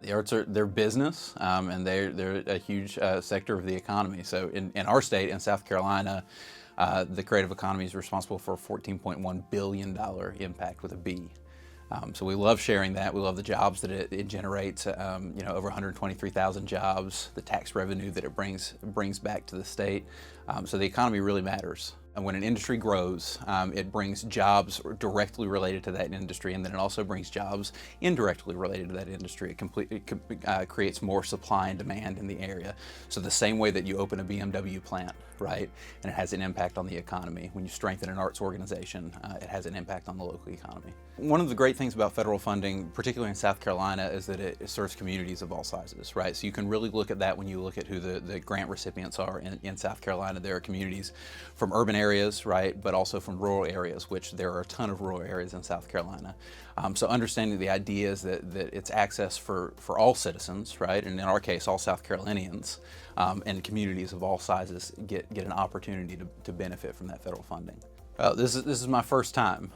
The arts are their business, and they're a huge sector of the economy. So in our state, in South Carolina, the creative economy is responsible for a $14.1 billion impact with a B. So we love sharing that. We love the jobs that it generates. Over 123,000 jobs, the tax revenue that it brings back to the state. So the economy really matters. And when an industry grows, it brings jobs directly related to that industry, and then it also brings jobs indirectly related to that industry. It creates more supply and demand in the area. So the same way that you open a BMW plant, right, and it has an impact on the economy. When you strengthen an arts organization, it has an impact on the local economy. One of the great things about federal funding, particularly in South Carolina, is that it serves communities of all sizes, right? So you can really look at that when you look at who the grant recipients are in South Carolina. There are communities from urban areas, right, but also from rural areas, which there are a ton of rural areas in South Carolina. So understanding the idea is that it's access for all citizens, right, and in our case, all South Carolinians, and communities of all sizes get an opportunity to benefit from that federal funding. This is my first time.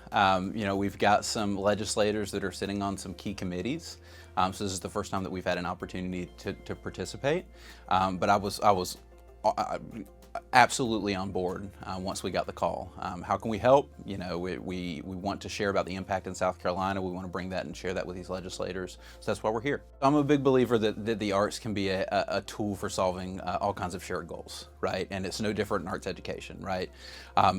We've got some legislators that are sitting on some key committees. So this is the first time that we've had an opportunity to participate. But I was absolutely on board once we got the call. How can we help? We want to share about the impact in South Carolina. We want to bring that and share that with these legislators. So that's why we're here. I'm a big believer that the arts can be a tool for solving all kinds of shared goals, right? And it's no different in arts education, right?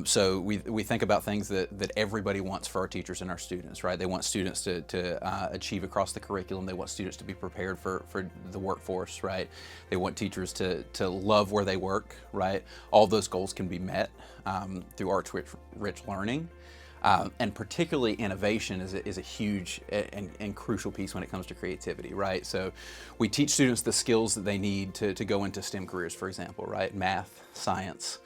So we think about things that everybody wants for our teachers and our students, right? They want students to achieve across the curriculum. They want students to be prepared for the workforce, right? They want teachers to love where they work, right? All those goals can be met through arts-rich learning. And particularly innovation is a huge and crucial piece when it comes to creativity, right? So we teach students the skills that they need to go into STEM careers, for example, right? Math, science.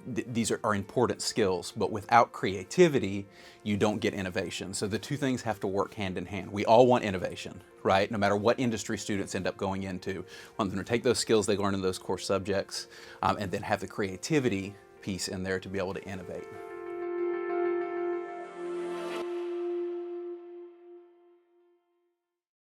These are important skills, but without creativity, you don't get innovation. So the two things have to work hand in hand. We all want innovation, right? No matter what industry students end up going into, we want them to take those skills they learn in those core subjects and then have the creativity piece in there to be able to innovate.